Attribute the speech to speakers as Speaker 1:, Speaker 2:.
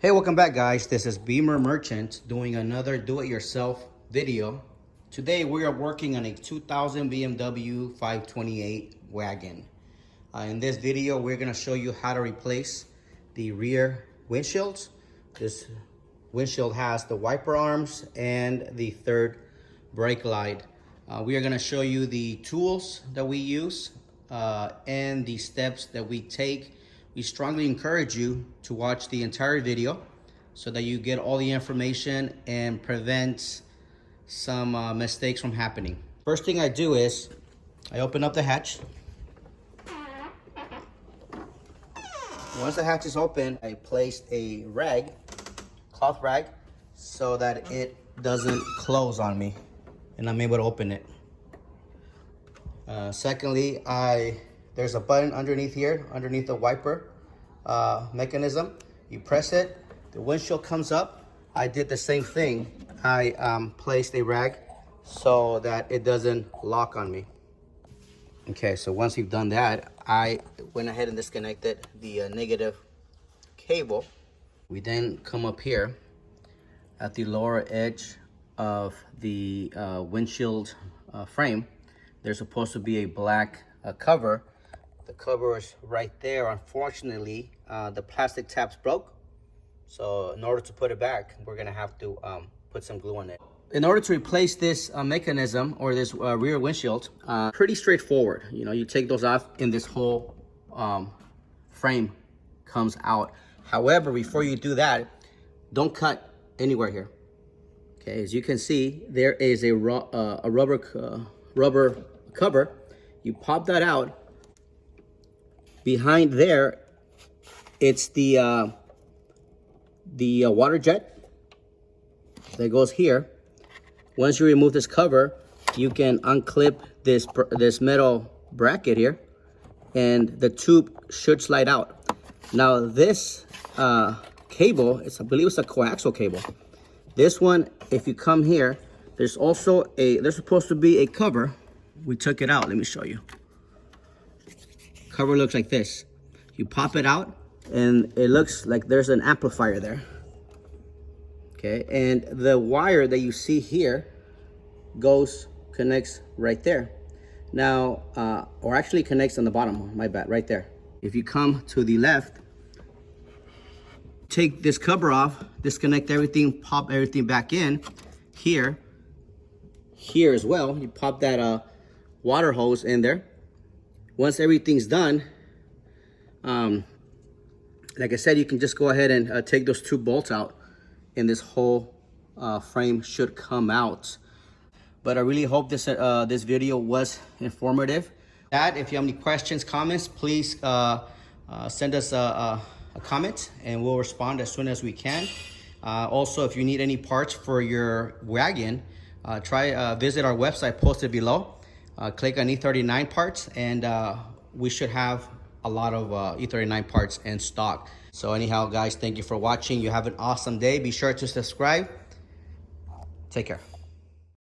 Speaker 1: Hey, welcome back guys. This is Beamer Merchant doing another do-it-yourself video. Today we are working on a 2000 BMW 528 wagon. In this video we're going to show you how to replace the rear windshields. This windshield has the wiper arms and the third brake light. We are going to show you the tools that we use and the steps that we take. We strongly encourage you to watch the entire video so that you get all the information and prevent some mistakes from happening. First thing I do is I open up the hatch. Once the hatch is open, I place a rag, cloth rag, so that it doesn't close on me and I'm able to open it. Secondly, there's a button underneath here, underneath the wiper mechanism. You press it, the windshield comes up. I did the same thing. I placed a rag so that it doesn't lock on me. Okay, so once you've done that, I went ahead and disconnected the negative cable. We then come up here at the lower edge of the windshield frame. There's supposed to be a black cover. The cover is right there. Unfortunately, the plastic tabs broke. So in order to put it back, we're gonna have to put some glue on it. In order to replace this mechanism or this rear windshield, pretty straightforward. You know, you take those off and this whole frame comes out. However, before you do that, don't cut anywhere here. Okay, as you can see, there is a rubber cover. You pop that out. Behind there, it's the water jet that goes here. Once you remove this cover, you can unclip this metal bracket here, and the tube should slide out. Now this cable, I believe it's a coaxial cable. This one, if you come here, there's supposed to be a cover. We took it out. Let me show you. Cover looks like this. You pop it out and it looks like there's an amplifier there. Okay, and the wire that you see here connects right there. Now, or actually connects on the bottom, my bad, right there. If you come to the left, take this cover off, disconnect everything, pop everything back in. Here as well, you pop that water hose in there. Once everything's done, like I said, you can just go ahead and take those two bolts out and this whole frame should come out. But I really hope this video was informative. If you have any questions, comments, please send us a comment and we'll respond as soon as we can. Also, if you need any parts for your wagon, visit our website posted below. Click on e39 parts and we should have a lot of e39 parts in stock. So anyhow, guys, thank you for watching. You have an awesome day. Be sure to subscribe. Take care.